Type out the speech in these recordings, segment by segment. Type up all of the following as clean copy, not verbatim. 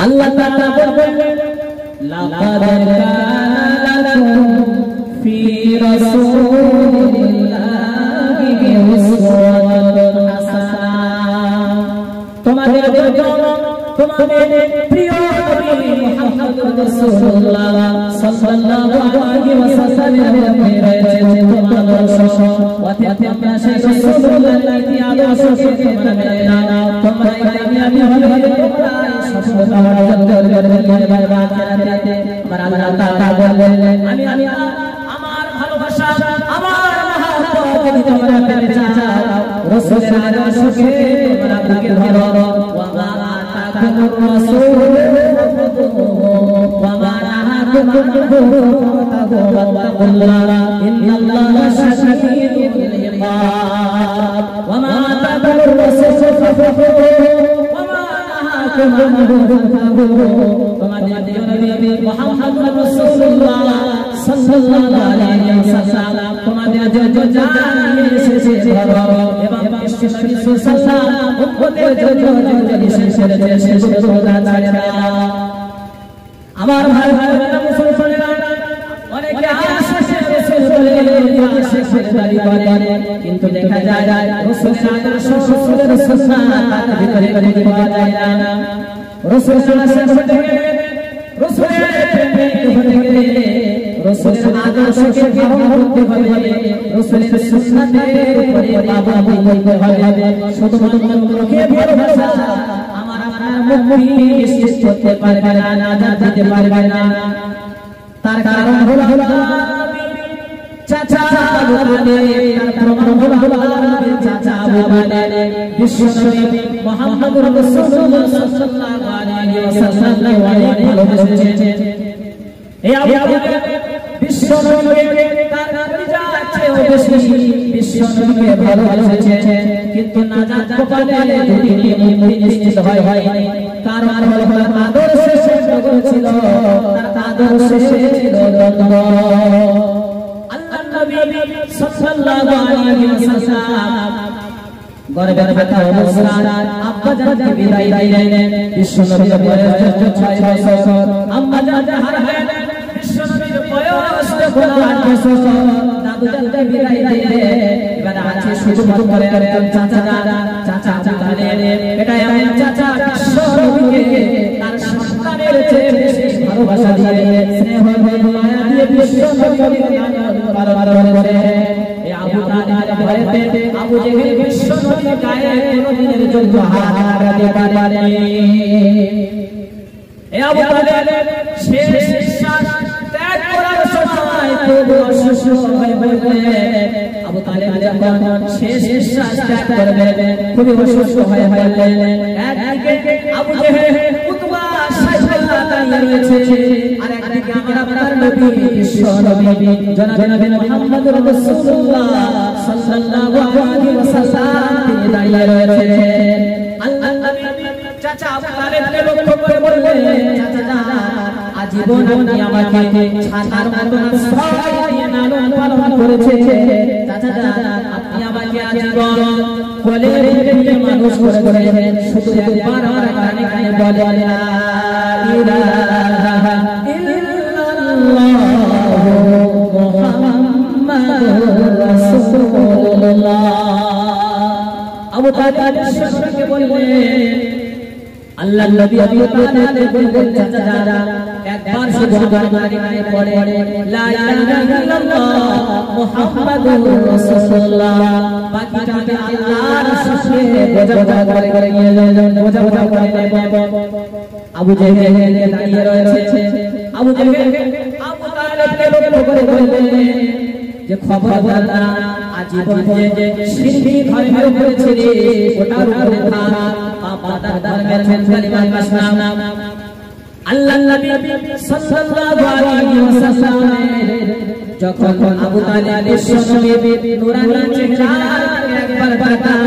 আল্লাহ তাআলা বলেন লাকাদ কানা লাকুম ফি রাসূলিল্লাহি উসওয়াতুন হাসানাহ। তোমাদের জন্য তোমাদের প্রিয় নবী মুহাম্মদুর রাসূলুল্লাহ সাল্লাল্লাহু আলাইহি ওয়াসাল্লামের রয়েছে তোমাদের আদর্শ। ওয়াতিত্বা শেখ রাসূলুল্লাহ কি আদর্শকে তোমরা মেনে নাও, তোমরা কামিয়াবি হবে, তোমরা সফলতা অর্জন করবে আখিরাতে। আমার আল্লাহ তাআলা বলেন আমি আমার ভালোবাসা আমার মহব্বত তোমরা পেতে চাও, রাসূলের আদর্শকে তোমরা বুকে ধরো। ওয়া মা আতাকুমুর রাসূল ওয়া মা নাহাকুম আনহু ফাতাকুল্লাহ ইন্নাল্লাহা শাদীদুল ইকাব। ওয়া মা আতাকুমুর রাসূল ওয়া মা নাহাকুম আনহু ফাতাকুল্লাহ। তোমাদের নবী মুহাম্মদ রাসূলুল্লাহ সাল্লাল্লাহু আলাইহি ওয়াসাল্লাম তোমাদের জন্য জান এসেছে ধরো এবং নবী সাল্লাল্লাহু উম্মতের জন্য শেষ করেছে, শেষ করে ছেড়ে দাও। আমার ভাই ভাইরা মুসলমানেরা অনেকে আশেষে রাসূল বলে আশেষ দাবি করে, কিন্তু দেখা যায় রাসূলের আদর্শ রাসূলের সুন্নাহ তার ভিতরে কোনো পাওয়া যায় না। রাসূল সাল্লাল্লাহু আলাইহি রাসূলের প্রেমিক হতে গেলে রাসূলের আদর্শকে ধারণ করতে হবে, রাসূলের সুন্নাতের উপরে পাবন্দি করতে হবে। শুধুমাত্র মুখে ভাষা আমার আপনার মুক্তি নিশ্চিত করতে পারবে না, নাজাত দিতে পারবে না। তার কারণ হলো চাচা আবু তালেব, তার প্রমাণ হলো চাচা আবু তালেব বিশ্বনবী মুহাম্মদুর রাসূলুল্লাহ সাল্লাল্লাহু আলাইহি ওয়াসাল্লাম অনেক ভালোবেসেছেন। এই আবু তালেব বিশ্বনবীকে তার পরিচয় আছে ও বেশি বিশ্বনবীকে ভালোবেসেছেন, কিন্তু নাজাত কপালে দুটি মুক্তি নিশ্চিত হয়নি। কারণ হলো তার আদর্শে সে ছিল, তার আদর্শে সে ছিল দ্বন্দ্ব। সাল্লাল্লাহু আলাইহি ওয়াসাল্লাম গর্বের কথা অবস্থায় আব্বা জানকে বিদায় দিলেন। বিশ্বনবীর বয়স 6 বছর, আম্মা জানকে হারালেন। বিশ্বনবীর বয়স 8 বছর, দাদু জানকে বিদায় দিলেন। এবার আছে শুধুমাত্র একজন চাচা আবু তালেব। এটা এমন চাচা বিশ্বনবীকে তার সন্তানের চেয়ে বেশি ভালোবাসা দিয়ে স্নেহ মায়া দিয়ে বিশ্বনবীকে পালন করে। এই আবু তালেবের ভয়েতে আবু জেহেল বিশ্বনবীর গায়ে কোনদিনের জন্য হাত লাগাতে পারেনি। এই আবু তালেব শেষ নিঃশ্বাস ত্যাগ করার সময় খুব অসুস্থ হয়ে পড়লেন। আবু তালেব যখন শেষ নিঃশ্বাস ত্যাগ করবেন খুবই অসুস্থ হয়ে পড়লেন। একদিকে আবু জেহেল উতবা সাইফুল্লাহ দাঁড়িয়ে রয়েছে, আর একদিকে আমার আপনার নবী বিশ্বনবী জনাব মুহাম্মদুর রাসূলুল্লাহ সাল্লাল্লাহু আলাইহি ওয়াসাল্লাম তিনি দাঁড়িয়ে রয়েছেন। আল্লাহ নবী চাচা আবু তালেবকে লক্ষ্য করে বললেন, চাচা আজীবন আপনি আমাকে ছানার মতো আশ্রয় দিয়ে লালন পালন করেছেন। চাচা আপনি আমাকে আজীবন কোলে রেখে মানুষ করেছেন। শুধু একবার আমার কানে কানে বলেন লা ইলাহা ইল্লাল্লাহু মুহাম্মাদুর রাসূলুল্লাহ। আবু তালেব বিশ্বনবীকে বললেন, আল্লাহর নবী আবু তালেব বললেন, চাচা একবার শুধু আমার কানে পড়ে লা ইলাহা ইল্লাল্লাহ মুহাম্মাদুর রাসূলুল্লাহ, বাকিটা আমি আল্লাহর সাথে বোঝা করে নিয়ে যাবেন, বোঝা করে নেব। আবু জেহেল দাঁড়িয়ে রয়েছে। আবু জেহেল আবু তালেবকে লক্ষ্য করে বললেন যে খবরদার আজীবন যে শিরকি ধর্মের উপরে ছিলি ওটার উপরে থাক, বাবা দাদার মেরে কালিমা ইসলাম। আল্লাহর নবী সাল্লাল্লাহু আলাইহি ওয়াসাল্লাম যখন আবু তালেব বিশ্বনবী নূরানি চেহারাকে একবার তাকায়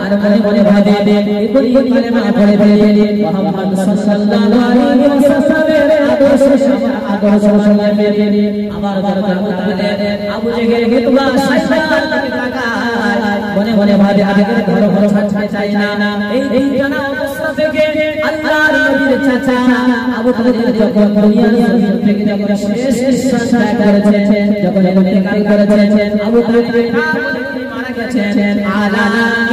আর মনে মনে ভাবে এই কালিমা পড়ে ফেলে মুহাম্মদ সাল্লাল্লাহু আলাইহি ওয়াসাল্লামের আদর্শ সামনে আমার দরকার বলে আবু জেহেল হিতবা সাইফুল্লাহকে তাকায় মনে মনে ভাবে আগে ঘর ছাড়তে চাই না। এই জানা অবস্থা থেকে আল্লাহর নবীর চাচা আবু তালিব যখন দুনিয়ার জমিন থেকে যখন শেষ নিঃশ্বাস ত্যাগ করেছেন, যখন ইন্তেকাল করেছেন, আবু তালিব মারা গেছেন। আলা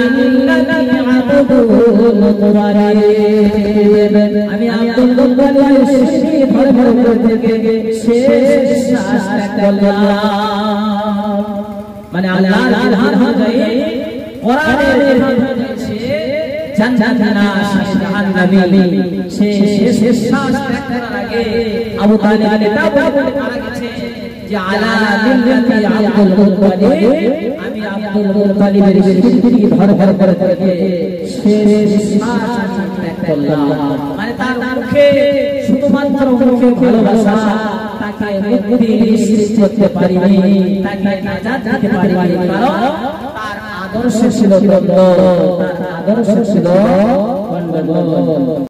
ইন্নাকা আবদুল মুতারিব, আমি আব্দুল মুতালিব শিশি ধরে ধরে থেকে শেষ নিঃশ্বাস ত্যাগ করলাম। মানে আল্লাহর বিধান অনুযায়ী, কোরআনের বিধান অনুযায়ী জান্নাত জাহান্নামী শেষ নিঃশ্বাস ত্যাগ করার আগে আবু তালিব এটা বলে মারা গেছে যে আলা মিল্লাতি আব্দুল মুতালিব, আমি আব্দুল মুতালিবের শিরকি ধর ধর করে থেকে শেষ নিঃশ্বাস ত্যাগ করলাম। মানে তার মুখে শুধুমাত্র মুখে ভালোবাসা, তাকে মুক্তি নিশ্চিত করতে পারিনি, তাকে নাজাত দিতে পারিনি, কারণ তার আদর্শ ছিল বন্ধ, তার আদর্শ ছিল বন্ধ।